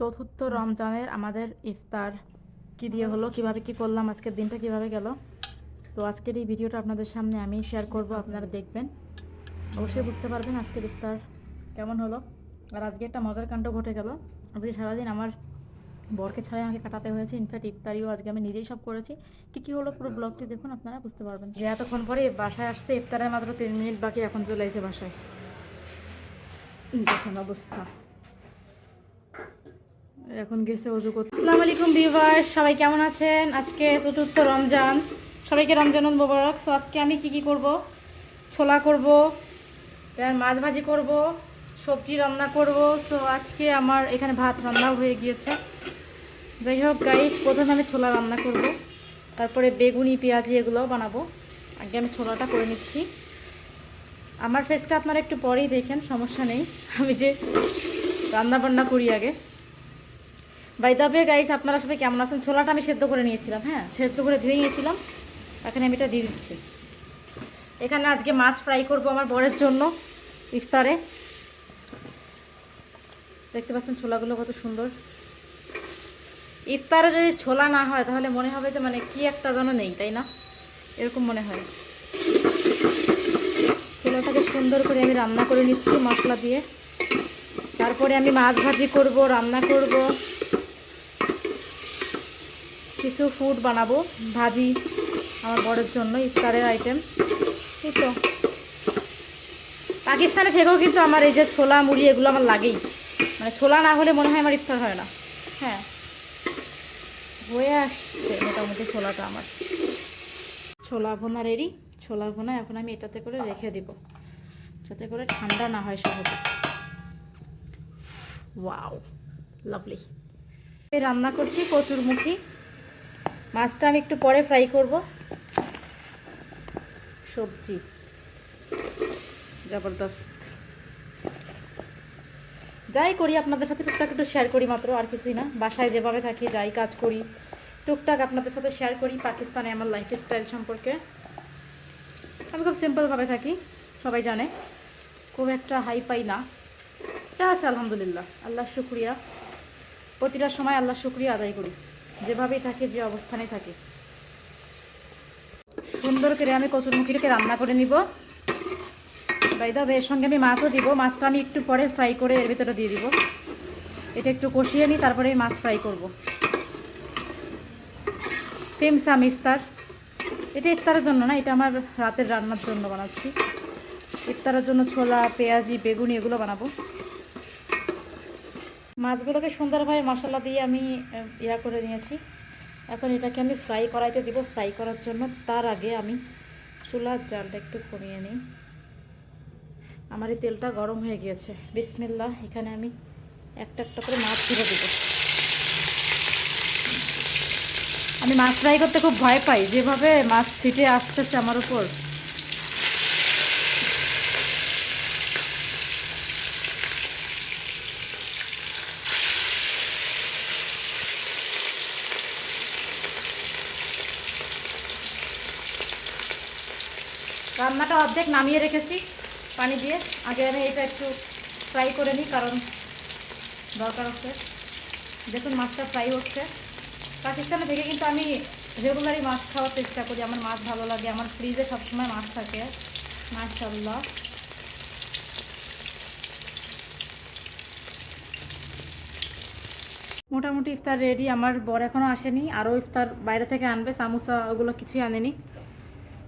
চতুর্থ রমজানের আমাদের ইফতার কি দিয়ে হলো, কিভাবে কি করলাম, আজকের দিনটা কিভাবে গেল। তো আজকের এই ভিডিওটা আপনাদের সামনে আমি শেয়ার করব, আপনারা দেখবেন, অবশ্যই বুঝতে পারবেন আজকের ইফতার কেমন হলো। আর আজকে একটা মজার কাণ্ড ঘটে গেল। আজকে সারাদিন আমার বরকে ছাড়াই আমাকে কাটাতে হয়েছে। ইনফ্যাক্ট ইফতারিও আজকে আমি নিজেই সব করেছি। কী কী হলো পুরো ব্লগটি দেখুন, আপনারা বুঝতে পারবেন। যে এতক্ষণ পরে বাসায় আসছে, ইফতারের মাত্র 3 মিনিট বাকি, এখন চলে এসে বাসায়। দেখুন অবস্থা, এখন গেছে অজু করতে। আসসালামু আলাইকুম ভিউয়ার্স, সবাই কেমন আছেন? আজকে চতুর্থ রমজান, সবাইকে রমজানুল মোবারক। সো আজকে আমি কি কি করব, ছোলা করব, তার মাছ ভাজি করব, সবজি রান্না করব। সো আজকে আমার এখানে ভাত রান্নাও হয়ে গিয়েছে। যাই হোক গাইস, প্রথমে আমি ছোলা রান্না করব, তারপরে বেগুনি পেঁয়াজি এগুলোও বানাবো। আগে আমি ছোলাটা করে নিচ্ছি। আমার ফেসটা আপনারা একটু পরেই দেখেন, সমস্যা নেই, আমি যে রান্না বান্না করি আগে। বাই দ্য ওয়ে গাইস, আপনারা সবাই কেমন আছেন? ছোলাটা আমি সেদ্ধ করে নিয়েছিলাম, হ্যাঁ সেদ্ধ করে ধুয়ে নিয়েছিলাম। এখন আমি এটা দিয়ে দিচ্ছি। এখানে আজকে মাছ ফ্রাই করব আমার বরের জন্য ইফতারে। দেখতে পাচ্ছেন ছোলাগুলো কত সুন্দর। ইফতারে যদি ছোলা না হয় তাহলে মনে হবে যে মানে কি একটা যেন নেই, তাই না? এরকম মনে হয়। ছোলাটাকে সুন্দর করে আমি রান্না করে নিচ্ছি মশলা দিয়ে। তারপরে আমি মাছ ভাজি করব, রান্না করব, কিছু ফুড বানাবো, ভাজি আমার বড়ের জন্য ইফতারের আইটেম। এই তো পাকিস্তানে থেকেও কিন্তু আমার এই যে ছোলা মুড়ি এগুলো আমার লাগেই। মানে ছোলা না হলে মনে হয় আমার ইফতার হয় না। হ্যাঁ, হয়ে আসছে মোটামুটি ছোলাটা আমার। ছোলা ভোনা রেডি। ছোলা ভোনা এখন আমি এটাতে করে রেখে দিব, যাতে করে ঠান্ডা না হয় সহজে। Wow, lovely. রান্না করছি কচুরমুখী। মাছটা আমি একটু পরে ফ্রাই করব। সবজি জবরদস্ত। যাই করি আপনাদের সাথে টুকটাক একটু শেয়ার করি মাত্র, আর কিছুই না। বাসায় যেভাবে থাকি, যাই কাজ করি, টুকটাক আপনাদের সাথে শেয়ার করি। পাকিস্তানে আমার লাইফস্টাইল সম্পর্কে আমি খুব সিম্পলভাবে থাকি, সবাই জানে। খুব একটা হাই পাই না, যা আছে আলহামদুলিল্লাহ, আল্লাহ শুক্রিয়া। প্রতিটা সময় আল্লাহ শুক্রিয়া আদায় করি, যেভাবেই থাকি, যে অবস্থানে থাকি। সুন্দর করে আমি কচুরমুখিটাকে রান্না করে নিব। বাই দ্য ওয়ে, এর সঙ্গে আমি মাছও দিব। মাছটা আমি একটু পরে ফ্রাই করে এর ভিতরে দিয়ে দিব। এটা একটু কষিয়ে নিই, তারপরে মাছ ফ্রাই করব। সেম সাম ইফতার। এটা ইফতারের জন্য না, এটা আমার রাতের রান্নার জন্য বানাচ্ছি। ইফতারের জন্য ছোলা, পেঁয়াজি, বেগুনি এগুলো বানাবো। মাছগুলোকে সুন্দরভাবে মশলা দিয়ে আমি ইয়া করে নিয়েছি। এখন এটাকে আমি ফ্রাই করাইতে দিব। ফ্রাই করার জন্য তার আগে আমি চুলার জালটা একটু কমিয়ে নিই। আমার এই তেলটা গরম হয়ে গিয়েছে। বিসমিল্লাহ, এখানে আমি একটা একটা করে মাছ ছেড়ে দেবো। আমি মাছ ফ্রাই করতে খুব ভয় পাই, যেভাবে মাছ ছিটে আসতেছে আমার উপর। রান্নাটা অর্ধেক নামিয়ে রেখেছি পানি দিয়ে। আগে আমি এটা একটু ফ্রাই করে নিই, কারণ দরকার হচ্ছে। দেখুন মাছটা ফ্রাই হচ্ছে। পাকিস্তানে থেকে কিন্তু আমি রেগুলারই মাছ খাওয়ার চেষ্টা করি। আমার মাছ ভালো লাগে, আমার ফ্রিজে সবসময় মাছ থাকে মাশাআল্লাহ। মোটামুটি ইফতার রেডি। আমার বর এখনও আসেনি, আরও ইফতার বাইরে থেকে আনবে, সামোসা ওগুলো কিছুই আনেনি।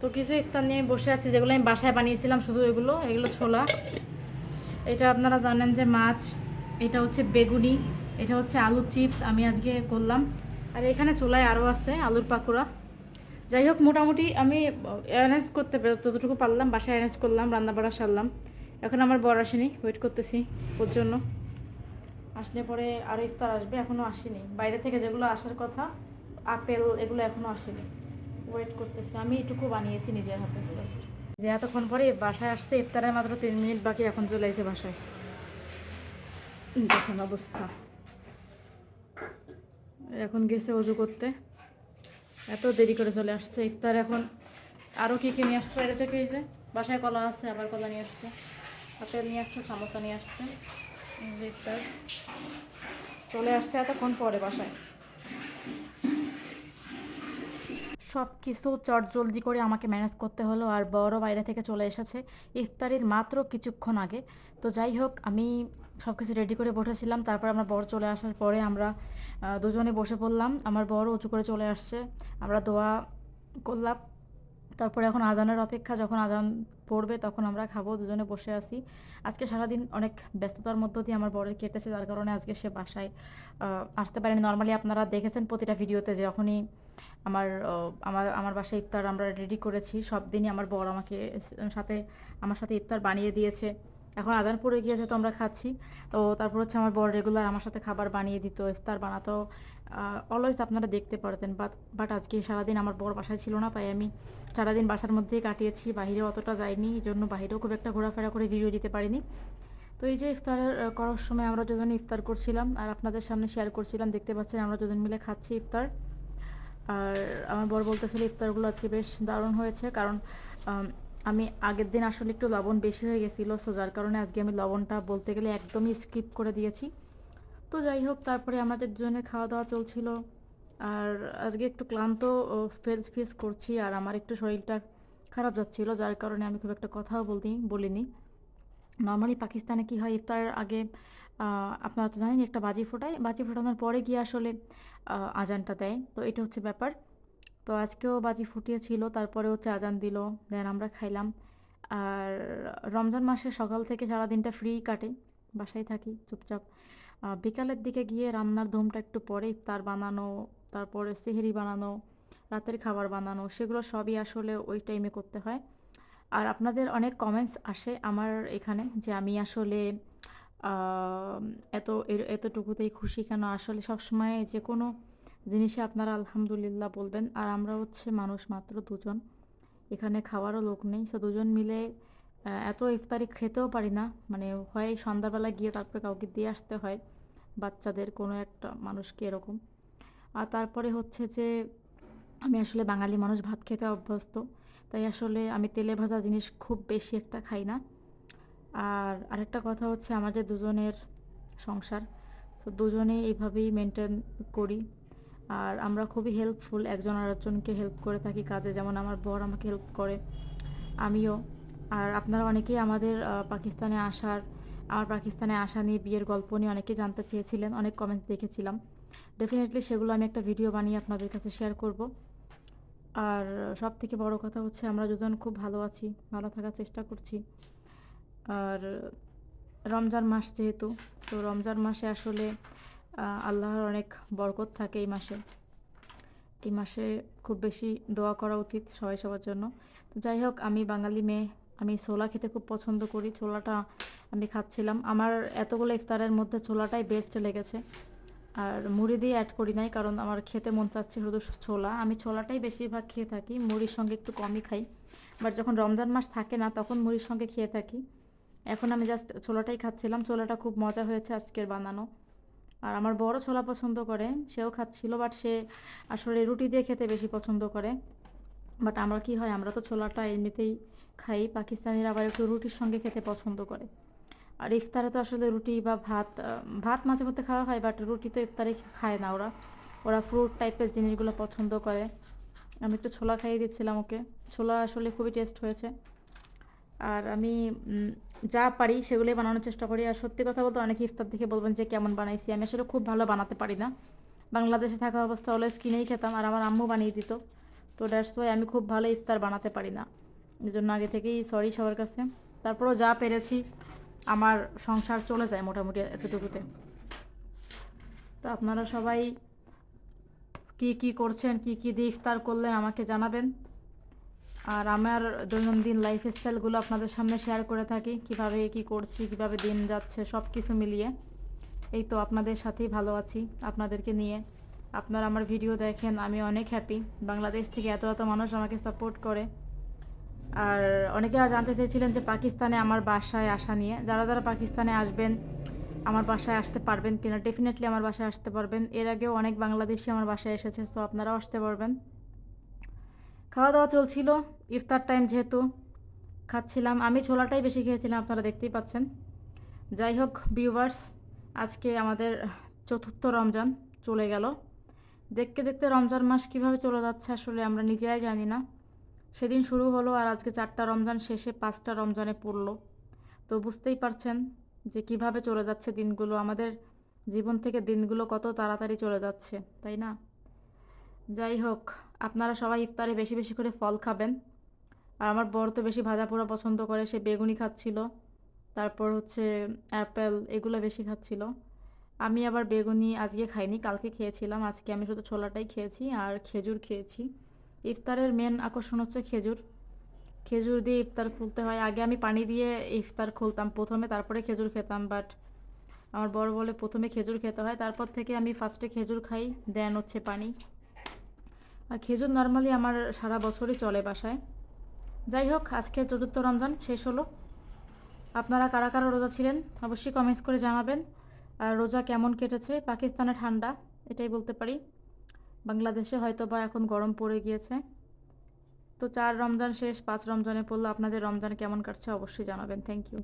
তো কিছু ইফতার নিয়ে বসে আছি, যেগুলো আমি বাসায় বানিয়েছিলাম শুধু এগুলো ছোলা। এটা আপনারা জানেন যে মাছ, এটা হচ্ছে বেগুনি, এটা হচ্ছে আলু চিপস আমি আজকে করলাম। আর এখানে চুলায় আরও আছে আলুর পাকোড়া। যাই হোক, মোটামুটি আমি অ্যারেঞ্জ করতে যতটুকু পারলাম বাসায় অ্যারেঞ্জ করলাম, রান্নাবাড়া সারলাম। এখন আমার বর আসেনি, ওয়েট করতেছি ওর জন্য। আসলে পরে আরও ইফতার আসবে, এখনও আসেনি। বাইরে থেকে যেগুলো আসার কথা, আপেল এগুলো এখনও আসেনি, ওয়েট করতেছি। আমি এটুকু বানিয়েছি নিজের হাতে জাস্ট। যে এতক্ষণ পরে বাসায় আসছে, ইফতারের মাত্র 3 মিনিট বাকি, এখন চলে এসে বাসায়। দেখুন অবস্থা, এখন গেছে অজু করতে। এত দেরি করে চলে আসছে ইফতার। এখন আরও কী কী নিয়ে আসছে বাইরে থেকে, এই যে বাসায় কলা আছে, আবার কলা নিয়ে আসছে, আপেল নিয়ে আসছে, সামোসা নিয়ে আসছে। ইফতার চলে আসছে এতক্ষণ পরে বাসায়। সব কিছু চটজলদি করে আমাকে ম্যানেজ করতে হলো, আর বড় বাইরে থেকে চলে এসেছে ইফতারির মাত্র কিছুক্ষণ আগে। তো যাই হোক, আমি সব কিছু রেডি করে বসেছিলাম, তারপর আমার বর চলে আসার পরে আমরা দুজনে বসে পড়লাম। আমার বর উঁচু করে চলে আসছে, আমরা দোয়া করলাম। তারপরে এখন আজানের অপেক্ষা, যখন আজান পড়বে তখন আমরা খাবো। দুজনে বসে আছি। আজকে সারাদিন অনেক ব্যস্ততার মধ্য দিয়ে আমার বরের কেটেছে, যার কারণে আজকে সে বাসায় আসতে পারেনি। নর্মালি আপনারা দেখেছেন প্রতিটা ভিডিওতে যে যখনই আমার আমার আমার বাসায় ইফতার আমরা রেডি করেছি, সব দিনই আমার বর আমাকে সাথে আমার সাথে ইফতার বানিয়ে দিয়েছে। এখন আজান পড়ে গিয়েছে তো আমরা খাচ্ছি। তো তারপর হচ্ছে আমার বর রেগুলার আমার সাথে খাবার বানিয়ে দিত, ইফতার বানাতো। অলওয়েজ আপনারা দেখতে পারতেন। বাট আজকে সারাদিন আমার বর বাসায় ছিল না, তাই আমি সারাদিন বাসার মধ্যেই কাটিয়েছি, বাইরে অতটা যাইনি, এই জন্য বাইরেও খুব একটা ঘোরাফেরা করে ভিডিও দিতে পারিনি। তো এই যে ইফতার করার সময় আমরা দুজনে ইফতার করছিলাম আর আপনাদের সামনে শেয়ার করছিলাম, দেখতে পাচ্ছেন আমরা দুজন মিলে খাচ্ছি ইফতার। আর আমার বর বলতেছিল ইফতারগুলো আজকে বেশ দারুণ হয়েছে, কারণ আমি আগের দিন আসলে একটু লবণ বেশি হয়ে গেছিলো, সো যার কারণে আজকে আমি লবণটা বলতে গেলে একদমই স্কিপ করে দিয়েছি। তো যাই হোক, তারপরে আমাদের দুজনের খাওয়া দাওয়া চলছিল। আর আজকে একটু ক্লান্ত ফেস করছি, আর আমার একটু শরীরটা খারাপ যাচ্ছিলো, যার কারণে আমি খুব একটা কথাও বলিনি। নর্মালি পাকিস্তানে কি হয়, ইফতারের আগে আপনারা তো জানেন একটা বাজি ফোটায়, বাজি ফোটানোর পরে গিয়ে আসলে আজানটা দেয়। তো এটা হচ্ছে ব্যাপার। তো আজকেও বাজি ফুটিয়েছিল, তারপরে হচ্ছে আজান দিল, দেন আমরা খাইলাম। আর রমজান মাসে সকাল থেকে সারা দিনটা ফ্রি কাটে, বাসায় থাকি চুপচাপ। বিকালের দিকে গিয়ে রান্নার ধুমটা একটু পরে, ইফতার বানানো, তারপরে সেহরি বানানো, রাতের খাবার বানানো, সেগুলো সবই আসলে ওই টাইমে করতে হয়। আর আপনাদের অনেক কমেন্টস আসে আমার এখানে যে আমি আসলে আহ, এতটুকুতেই খুশি কেন। আসলে সবসময় যে কোনো জিনিসে আপনারা আলহামদুলিল্লাহ বলবেন। আর আমরা হচ্ছে মানুষ মাত্র দুজন, এখানে খাওয়ারও লোক নেই, সো দুজন মিলে এত ইফতারি খেতেও পারি না। মানে হয় সন্ধ্যাবেলা গিয়ে তারপরে কাউকে দিয়ে আসতে হয়, বাচ্চাদের কোনো একটা মানুষকে এরকম। আর তারপরে হচ্ছে যে আমি আসলে বাঙালি মানুষ, ভাত খেতে অভ্যস্ত, তাই আসলে আমি তেলে ভাজা জিনিস খুব বেশি একটা খাই না। আর আরেকটা কথা হচ্ছে আমাদের দুজনের সংসার, তো দুজনেই এইভাবেই মেনটেন করি। আর আমরা খুবই হেল্পফুল, একজন আরেকজনকে হেল্প করে থাকি কাজে, যেমন আমার বর আমাকে হেল্প করে, আমিও। আর আপনারা অনেকেই আমাদের পাকিস্তানে আসা নিয়ে, বিয়ের গল্প নিয়ে অনেকেই জানতে চেয়েছিলেন, অনেক কমেন্টস দেখেছিলাম। ডেফিনেটলি সেগুলো আমি একটা ভিডিও বানিয়ে আপনাদের কাছে শেয়ার করব। আর সব থেকে বড় কথা হচ্ছে আমরা দুজন খুব ভালো আছি, ভালো থাকার চেষ্টা করছি। আর রমজান মাস যেহেতু, তো রমজান মাসে আসলে আল্লাহর অনেক বরকত থাকে এই মাসে। এই মাসে খুব বেশি দোয়া করা উচিত সবাই সবার জন্য। তো যাই হোক, আমি বাঙালি মেয়ে, আমি ছোলা খেতে খুব পছন্দ করি, ছোলাটা আমি খাচ্ছিলাম। আমার এতগুলো ইফতারের মধ্যে ছোলাটাই বেস্ট লেগেছে। আর মুড়ি দিয়ে অ্যাড করি নাই, কারণ আমার খেতে মন চাচ্ছে শুধু ছোলা, আমি ছোলাটাই বেশিরভাগ খেয়ে থাকি, মুড়ির সঙ্গে একটু কমই খাই। বাট যখন রমজান মাস থাকে না তখন মুড়ির সঙ্গে খেয়ে থাকি। এখন আমি জাস্ট ছোলাটাই খাচ্ছিলাম, ছোলাটা খুব মজা হয়েছে আজকের বানানো। আর আমার বড় ছোলা পছন্দ করে, সেও খাচ্ছিল, বাট সে আসলে রুটি দিয়ে খেতে বেশি পছন্দ করে। বাট আমরা কি হয়, আমরা তো ছোলাটা এমনিতেই খাই, পাকিস্তানিরা আবার একটু রুটির সঙ্গে খেতে পছন্দ করে। আর ইফতারে তো আসলে রুটি বা ভাত মাঝে মধ্যে খাওয়া হয়, বাট রুটি তো ইফতারে খায় না ওরা, ওরা ফ্রুট টাইপের জিনিসগুলো পছন্দ করে। আমি একটু ছোলা খাইয়ে দিচ্ছিলাম ওকে, ছোলা আসলে খুবই টেস্ট হয়েছে। আর আমি যা পারি সেগুলোই বানানোর চেষ্টা করি। আর সত্যি কথা বলতে অনেকে ইফতার দেখে বলবেন যে কেমন বানাইছি, আমি আসলে খুব ভালো বানাতে পারি না। বাংলাদেশে থাকা অবস্থা অলওয়েজ কিনেই খেতাম, আর আমার আম্মু বানিয়ে দিত। তো দ্যাটস ওয়াই আমি খুব ভালো ইফতার বানাতে পারি না, এই জন্য আগে থেকেই সরি সবার কাছে। তারপরেও যা পেরেছি, আমার সংসার চলে যায় মোটামুটি এতটুকুতে। তো আপনারা সবাই কি কি করছেন, কি কি দিয়ে ইফতার করলেন আমাকে জানাবেন। আর আমার দৈনন্দিন লাইফস্টাইলগুলো আপনাদের সামনে শেয়ার করে থাকি, কিভাবে কি করছি, কিভাবে দিন যাচ্ছে, সব কিছু মিলিয়ে। এই তো আপনাদের সাথেই ভালো আছি, আপনাদেরকে নিয়ে। আপনারা আমার ভিডিও দেখেন, আমি অনেক হ্যাপি। বাংলাদেশ থেকে এত এত মানুষ আমাকে সাপোর্ট করে। আর অনেকে জানতে চেয়েছিলেন যে পাকিস্তানে আমার বাসায় আসা নিয়ে, যারা যারা পাকিস্তানে আসবেন আমার বাসায় আসতে পারবেন কিনা। ডেফিনেটলি আমার বাসায় আসতে পারবেন, এর আগেও অনেক বাংলাদেশি আমার বাসায় এসেছে, সো আপনারাও আসতে পারবেন। খাওয়া দাওয়া চলছিল, ইফতার টাইম যেহেতু খাচ্ছিলাম, আমি ছোলাটাই বেশি খেয়েছিলাম, আপনারা দেখতেই পাচ্ছেন। যাই হোক ভিউয়ার্স, আজকে আমাদের চতুর্থ রমজান চলে গেল। দেখতে দেখতে রমজান মাস কিভাবে চলে যাচ্ছে আসলে আমরা নিজেরাই জানি না। সেদিন শুরু হলো আর আজকে 4টা রমজান শেষে 5টা রমজানে পড়লো। তো বুঝতেই পারছেন যে কিভাবে চলে যাচ্ছে দিনগুলো, আমাদের জীবন থেকে দিনগুলো কত তাড়াতাড়ি চলে যাচ্ছে, তাই না? যাই হোক, আপনারা সবাই ইফতারে বেশি বেশি করে ফল খাবেন। আর আমার বর তো বেশি ভাজা পোড়া পছন্দ করে, সে বেগুনি খাচ্ছিল, তারপর হচ্ছে অ্যাপেল, এগুলো বেশি খাচ্ছিল। আমি আবার বেগুনি আজকে খাইনি, কালকে খেয়েছিলাম। আজকে আমি শুধু ছোলাটাই খেয়েছি আর খেজুর খেয়েছি। ইফতারের মেন আকর্ষণ হচ্ছে খেজুর। খেজুর দিয়ে ইফতার খুলতে হয়। আগে আমি পানি দিয়ে ইফতার খুলতাম প্রথমে, তারপরে খেজুর খেতাম, বাট আমার বড় বলে প্রথমে খেজুর খেতে হয়, তারপর থেকে আমি ফার্স্টে খেজুর খাই, দেন হচ্ছে পানি। আর খেজুর নর্মালি আমার সারা বছরই চলে বাসায়। যাই হোক, আজকে চতুর্থ রমজান শেষ হলো। আপনারা কারা কারা রোজা ছিলেন অবশ্যই কমেন্টস করে জানাবেন। আর রোজা কেমন কেটেছে? পাকিস্তানে ঠান্ডা, এটাই বলতে পারি। বাংলাদেশে হয়তো বা এখন গরম পড়ে গিয়েছে। তো 4 রমজান শেষ, 5 রমজানে পড়লো। আপনাদের রমজান কেমন কাটছে অবশ্যই জানাবেন। Thank you.